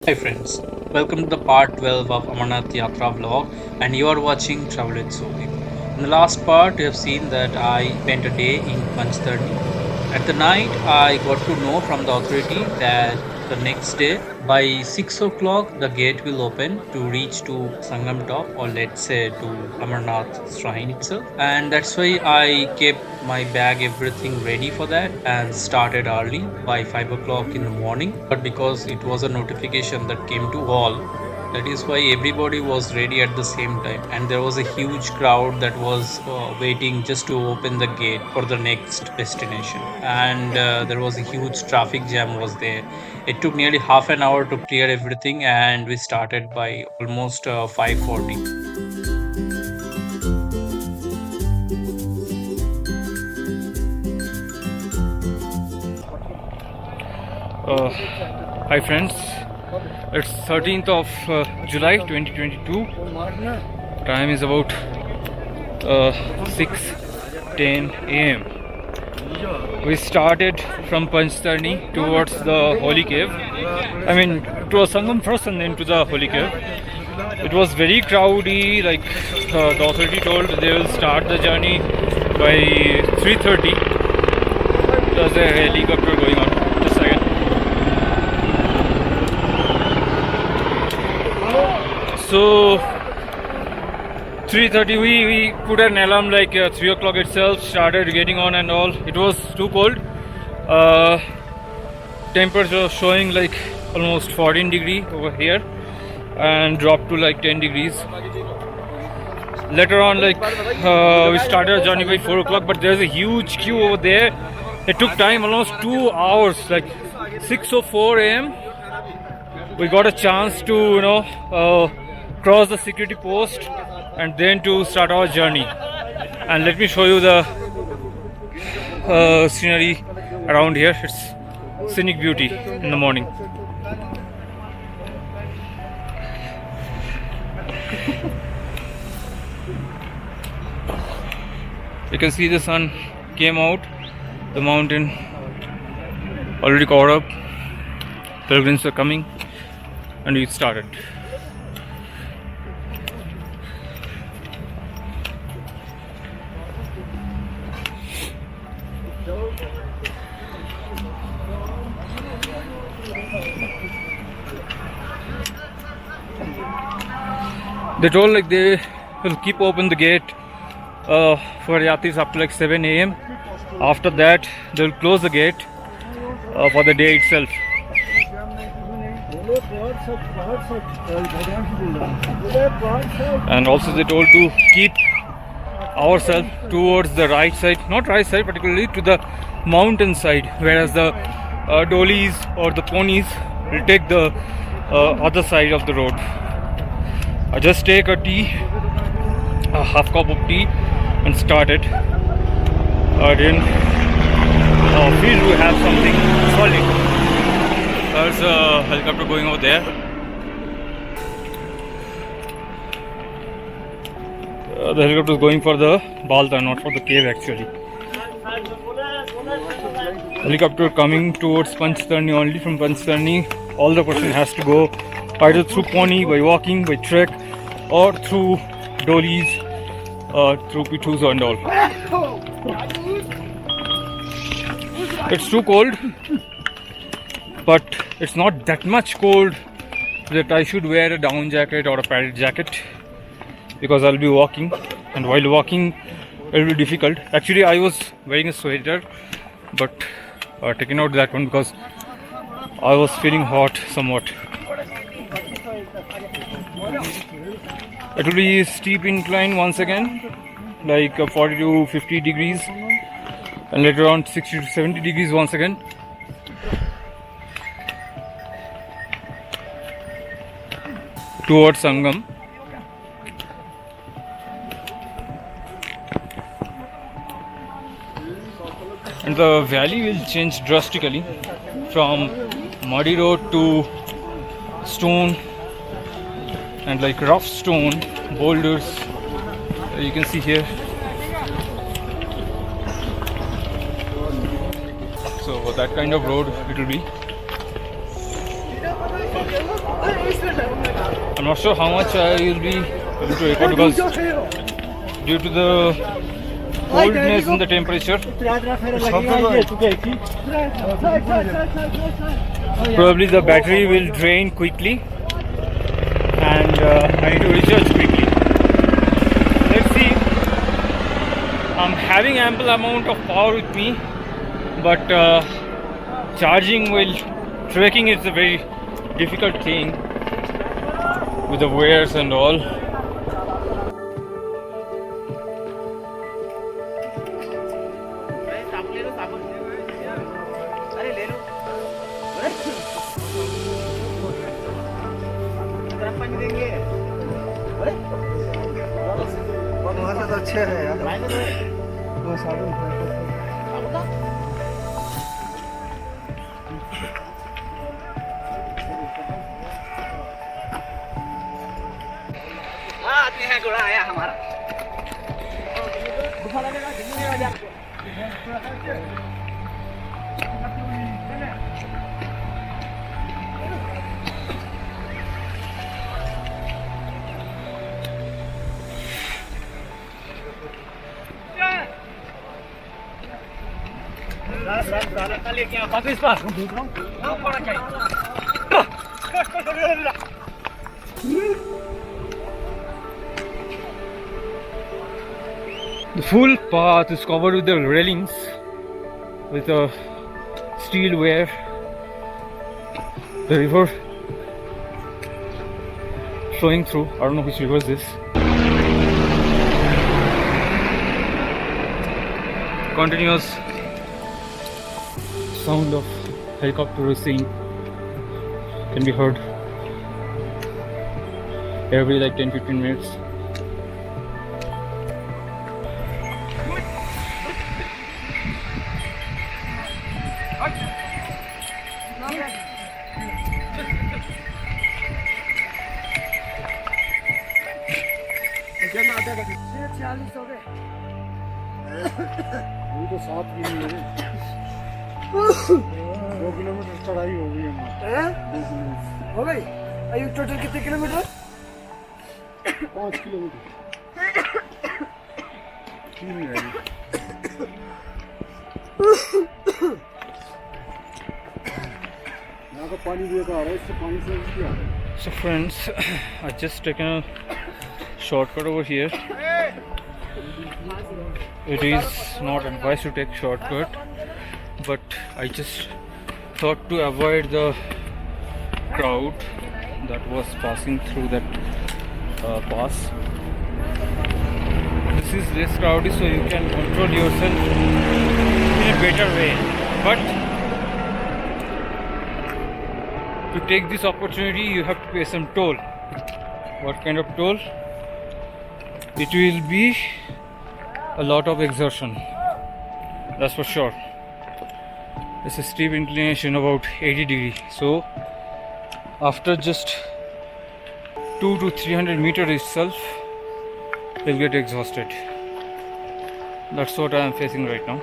Hi friends, welcome to the part 12 of Amarnath Yatra vlog, and you are watching Travel with Solik. In the last part you have seen that I spent a day in Panchtarni. At the night I got to know from the authority that the next day by 6 o'clock the gate will open to reach to Sangam top, or let's say to Amarnath shrine itself, and that's why I kept my bag everything ready for that and started early by 5 o'clock in the morning. But because it was a notification that came to all, that is why everybody was ready at the same time, and there was a huge crowd that was waiting just to open the gate for the next destination. And there was a huge traffic jam was there. It took nearly half an hour to clear everything, and we started by almost 5:40. Hi friends, it's 13th of July 2022. Time is about 6:10 a.m. We started from Panchtarni towards the Holy Cave. To a Sangam first and then to the Holy Cave. It was very crowdy. The authority told they will start the journey by 3:30. There's a helicopter going on. Just a second. So 3:30 we put an alarm 3 o'clock itself, started getting on and all. It was too cold. Temperature showing like almost 14 degree over here and dropped to like 10 degrees. Later on we started our journey by 4 o'clock, but there's a huge queue over there. It took time, almost 2 hours, like 6:04 a.m. We got a chance to cross the security post and then to start our journey. And let me show you the scenery around here. It's scenic beauty in the morning. You can see the sun came out, the mountain already covered up, pilgrims are coming, and we started. They told they will keep open the gate for Yatris up to 7 a.m. After that, they will close the gate for the day itself. And also they told to keep ourselves towards the right side, not right side, particularly to the mountain side, whereas the dolies or the ponies will take the other side of the road. I just take a tea, a half cup of tea, and started. I didn't feel to have something solid. There's a helicopter going over there. The helicopter is going for the Balta, not for the cave actually. Helicopter coming towards Panchtarni only. From Panchtarni, all the person has to go either through pony, by walking, by trek, or through dolies, through pittus and all. It's too cold, but it's not that much cold that I should wear a down jacket or a padded jacket, because I'll be walking, and while walking it will be difficult. Actually I was wearing a sweater, but taking out that one because I was feeling hot somewhat. It will be steep incline once again, 40 to 50 degrees, and later on 60 to 70 degrees once again. Towards Sangam. And the valley will change drastically from muddy road to stone and rough stone boulders. You can see here. So that kind of road it will be. I'm not sure how much I will be able to record because due to the coldness in the temperature, probably the battery will drain quickly and I need to recharge quickly. Let's see. I'm having ample amount of power with me, but charging while trekking is a very difficult thing with the wears and all. अच्छे है यार वो साबुन आदमी है घोड़ा आया हमारा गुफा लगेगा घूमने वाला The full path is covered with the railings with a steel wire. The river flowing through. I don't know which river is this. Continuous sound of helicopter racing can be heard every like 10-15 minutes. तो 7 kilometre 2 kilometre चढ़ाई हो गई हमारी हो गई अभी total कितने kilometre 5 kilometre 3 है यहाँ का पानी भी आ रहा है इससे पानी से भी आ रहा है. So friends, I just taken a shortcut over here. It is not advised to take shortcut, but I just thought to avoid the crowd that was passing through that pass. This is less crowded, so you can control yourself in a better way. But to take this opportunity, you have to pay some toll. What kind of toll? It will be a lot of exertion, that's for sure. It's a steep inclination about 80 degrees, so after just 200 to 300 meters itself you'll get exhausted. That's what I am facing right now.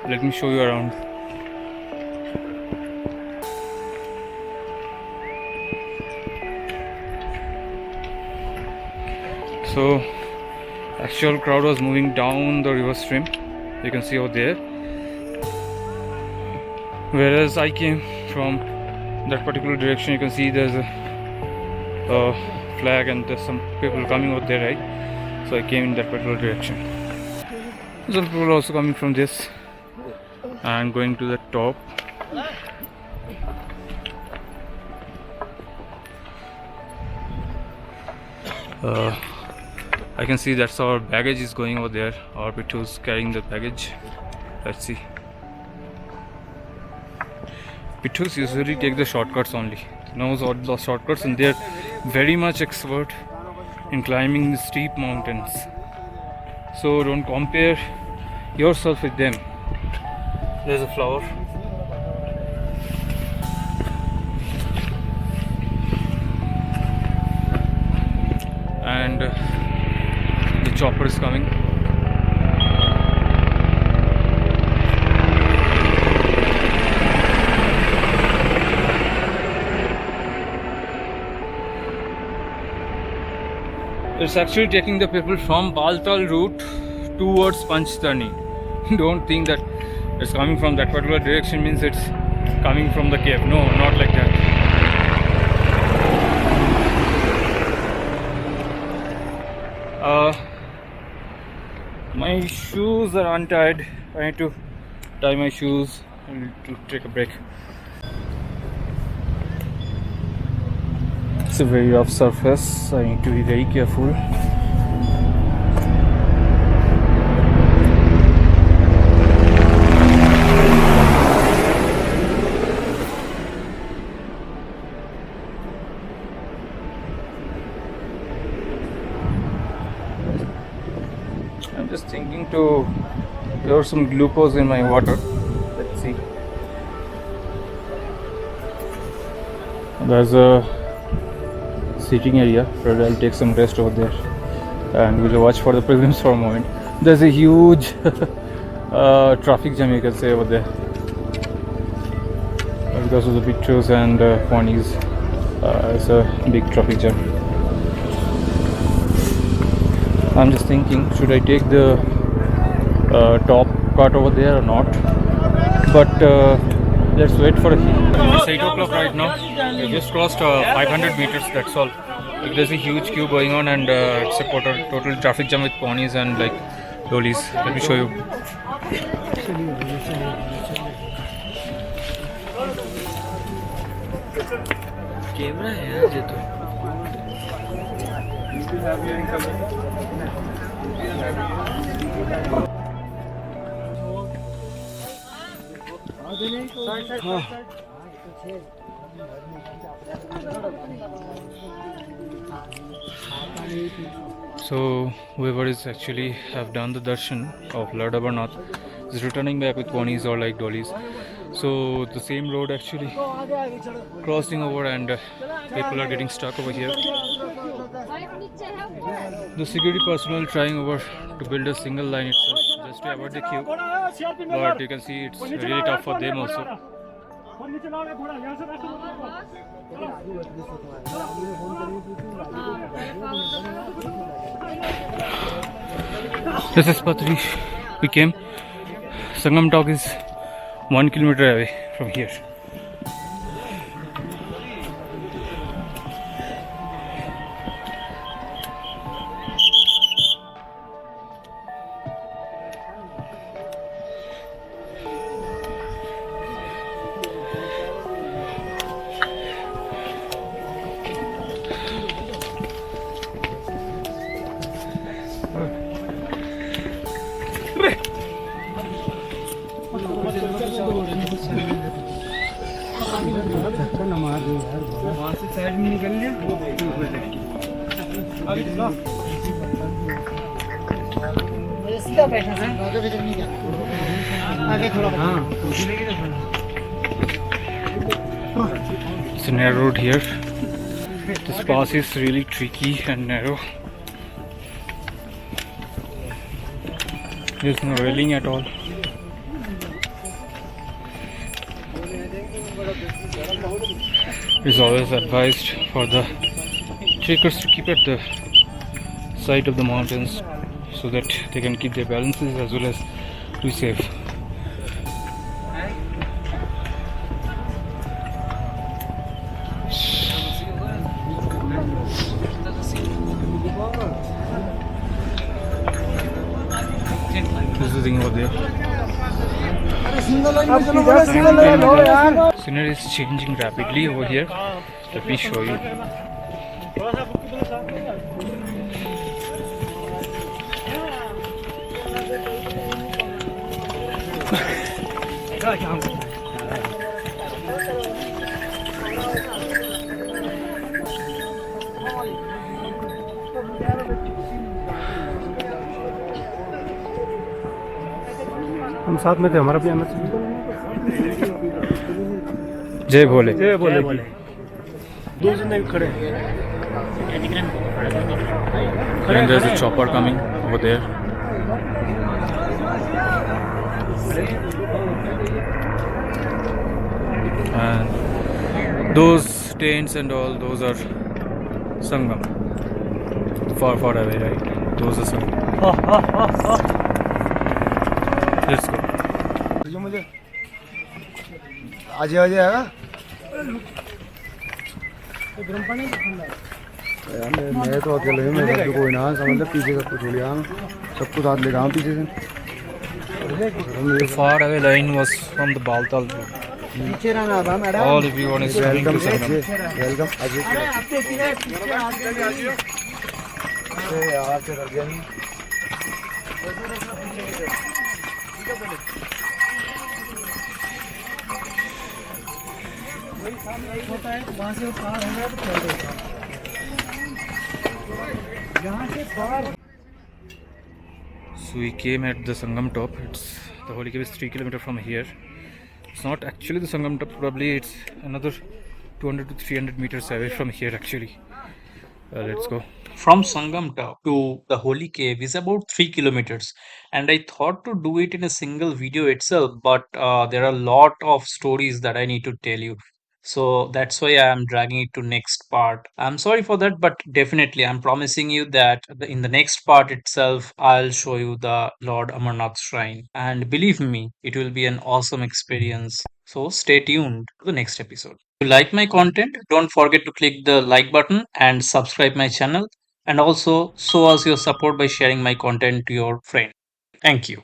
Let me show you around. So actual crowd was moving down the river stream, you can see over there, whereas I came from that particular direction. You can see there's a flag and there's some people coming out there, right? So I came in that particular direction. Some people also coming from this and going to the top. I can see that's our baggage is going over there. Our Pithu's carrying the baggage. Let's see. Pithu's usually take the shortcuts only. Knows all the shortcuts, and they're very much expert in climbing the steep mountains. So don't compare yourself with them. There's a flower. And the chopper is coming. It's actually taking the people from Baltal route towards Panchtarni. Don't think that it's coming from that particular direction means it's coming from the cave. No, not like that. My shoes are untied. I need to tie my shoes and to take a break. It's a very rough surface. I need to be very careful. I'm just thinking to pour some glucose in my water. Let's see. There's a seating area where I'll take some rest over there and we'll watch for the pilgrims for a moment. There's a huge traffic jam, you can say, over there because of the pictures and ponies. It's a big traffic jam. I'm just thinking, should I take the top part over there or not? But let's wait for it's 8 o'clock right now. We just crossed 500 meters, that's all. Like, there's a huge queue going on and it's a total traffic jam with ponies and like dollies. Let me show you. Camera है यार ये तो So whoever is actually have done the darshan of Lord Amarnath is returning back with ponies or like dollies. So the same road actually crossing over and people are getting stuck over here. The security personnel trying over to build a single line itself just to avoid the queue, but you can see it's really tough for them also. This is Patri. We came. Sangam Talk is 1 kilometer away from here. वहाँ से side में निकल लिया सीधा बैठा आगे थोड़ा हाँ It's a narrow road here. This pass is really tricky and narrow. There's no railing at all. It's always advised for the trekkers to keep at the side of the mountains so that they can keep their balances as well as be safe. This is the thing over there. Scenery is changing rapidly over here. Let me show you. हम साथ में थे हमारा भी आना जय भोले जय बोले दो जने खड़े and there's a chopper coming over there. And those tents and all those are Sangam. Far, far away, right? Those are some. Let's go. जो मुझे आज आएगा यार मैं तो अकेले हूँ मेरे साथ तो कोई ना समझ ले पीछे सबको छोड़ आया सबको साथ ले गया पीछे से The far away line was from the Baltal road. पीछे रहना था madam All everyone is coming to welcome Sangam. Welcome Ajay यार से कर गया वहाँ से पार होगा तो चल देगा यहाँ से पार. So we came at the Sangam top. It's the Holy Cave is 3 kilometers from here. It's not actually the Sangam top. Probably it's another 200 to 300 meters away from here. Actually, let's go. From Sangam to the Holy Cave is about 3 kilometers, and I thought to do it in a single video itself, but there are a lot of stories that I need to tell you. So that's why I am dragging it to next part. I'm sorry for that, but definitely I'm promising you that in the next part itself, I'll show you the Lord Amarnath shrine. And believe me, it will be an awesome experience. So stay tuned to the next episode. If you like my content, don't forget to click the like button and subscribe my channel, and also show us your support by sharing my content to your friend. Thank you.